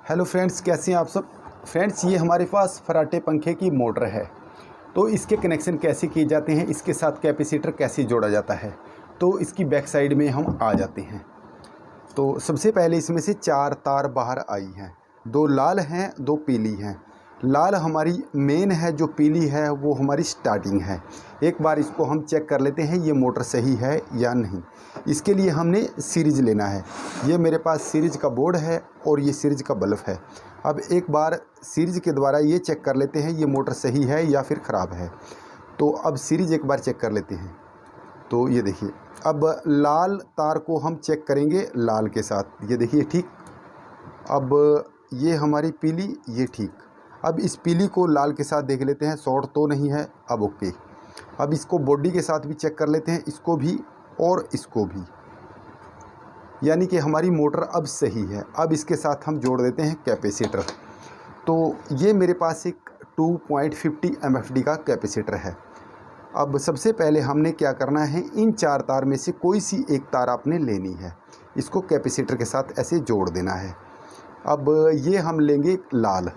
Hello friends, कैसे हैं आप सब। फ्रेंड्स, ये हमारे पास फराटे पंखे की मोटर है। तो इसके कनेक्शन कैसे किए जाते हैं, इसके साथ कैपेसिटर कैसे जोड़ा जाता है, तो इसकी बैक साइड में हम आ जाते हैं। तो सबसे पहले इसमें से 4 तार बाहर आई हैं, 2 लाल हैं, 2 पीली हैं। लाल हमारी मेन है, जो पीली है वो हमारी स्टार्टिंग है। एक बार इसको हम चेक कर लेते हैं ये मोटर सही है या नहीं। इसके लिए हमने सीरीज लेना है। ये मेरे पास सीरीज का बोर्ड है और ये सीरीज का बल्ब है। अब एक बार सीरीज के द्वारा ये चेक कर लेते हैं ये मोटर सही है या फिर ख़राब है। तो अब सीरीज एक बार चेक कर लेते हैं। तो ये देखिए, अब लाल तार को हम चेक करेंगे लाल के साथ। ये देखिए ठीक। अब ये हमारी पीली, ये ठीक। अब इस पीली को लाल के साथ देख लेते हैं, शॉर्ट तो नहीं है। अब ओके। अब इसको बॉडी के साथ भी चेक कर लेते हैं, इसको भी और इसको भी, यानी कि हमारी मोटर अब सही है। अब इसके साथ हम जोड़ देते हैं कैपेसिटर। तो ये मेरे पास एक 2.50 MFD का कैपेसिटर है। अब सबसे पहले हमने क्या करना है, इन 4 तार में से कोई सी एक तार आपने लेनी है, इसको कैपेसिटर के साथ ऐसे जोड़ देना है। अब ये हम लेंगे लाल,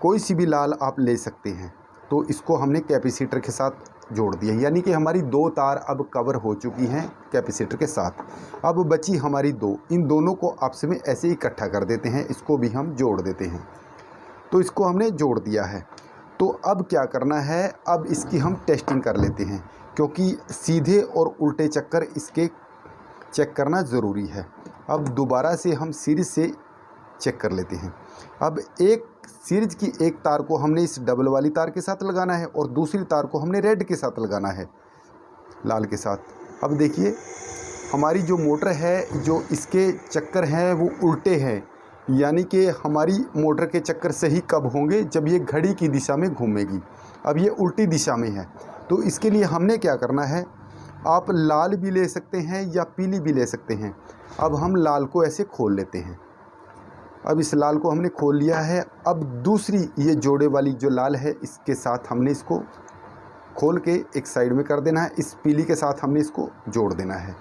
कोई सी भी लाल आप ले सकते हैं। तो इसको हमने कैपेसिटर के साथ जोड़ दिया, यानी कि हमारी 2 तार अब कवर हो चुकी हैं कैपेसिटर के साथ। अब बची हमारी 2, इन दोनों को आपस में ऐसे ही इकट्ठा कर देते हैं, इसको भी हम जोड़ देते हैं। तो इसको हमने जोड़ दिया है। तो अब क्या करना है, अब इसकी हम टेस्टिंग कर लेते हैं, क्योंकि सीधे और उल्टे चक्कर इसके चेक करना ज़रूरी है। अब दोबारा से हम सीरीज से चेक कर लेते हैं। अब एक सीरीज की एक तार को हमने इस डबल वाली तार के साथ लगाना है और दूसरी तार को हमने रेड के साथ लगाना है, लाल के साथ। अब देखिए, हमारी जो मोटर है, जो इसके चक्कर हैं वो उल्टे हैं, यानी कि हमारी मोटर के चक्कर सही कब होंगे, जब ये घड़ी की दिशा में घूमेगी। अब ये उल्टी दिशा में है। तो इसके लिए हमने क्या करना है, आप लाल भी ले सकते हैं या पीली भी ले सकते हैं। अब हम लाल को ऐसे खोल लेते हैं। अब इस लाल को हमने खोल लिया है। अब दूसरी ये जोड़े वाली जो लाल है, इसके साथ हमने इसको खोल के एक साइड में कर देना है। इस पीली के साथ हमने इसको जोड़ देना है,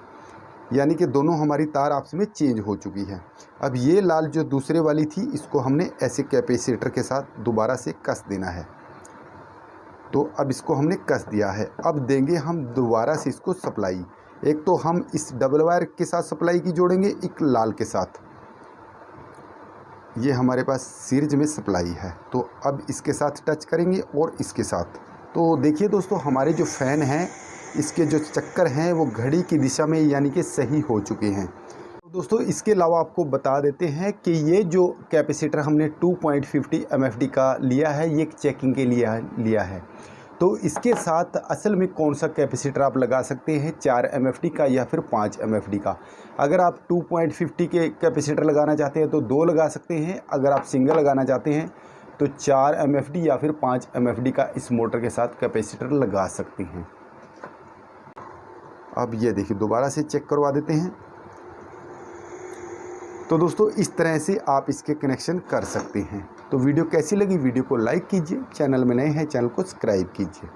यानी कि दोनों हमारी तार आपस में चेंज हो चुकी है। अब ये लाल जो दूसरे वाली थी, इसको हमने ऐसे कैपेसिटर के साथ दोबारा से कस देना है। तो अब इसको हमने कस दिया है। अब देंगे हम दोबारा से इसको सप्लाई। एक तो हम इस डबल वायर के साथ सप्लाई की जोड़ेंगे, एक लाल के साथ। ये हमारे पास सीरीज में सप्लाई है। तो अब इसके साथ टच करेंगे और इसके साथ। तो देखिए दोस्तों, हमारे जो फ़ैन हैं, इसके जो चक्कर हैं वो घड़ी की दिशा में यानी कि सही हो चुके हैं। तो दोस्तों, इसके अलावा आपको बता देते हैं कि ये जो कैपेसिटर हमने 2.50 MFD का लिया है, ये चेकिंग के लिए लिया है। तो इसके साथ असल में कौन सा कैपेसिटर आप लगा सकते हैं, 4 MFD का या फिर 5 MFD का। अगर आप 2.50 के कैपेसिटर लगाना चाहते हैं तो 2 लगा सकते हैं। अगर आप सिंगल लगाना चाहते हैं तो 4 MFD या फिर 5 MFD का इस मोटर के साथ कैपेसिटर लगा सकते हैं। अब ये देखिए, दोबारा से चेक करवा देते हैं। तो दोस्तों, इस तरह से आप इसके कनेक्शन कर सकते हैं। तो वीडियो कैसी लगी, वीडियो को लाइक कीजिए, चैनल में नए हैं चैनल को सब्सक्राइब कीजिए।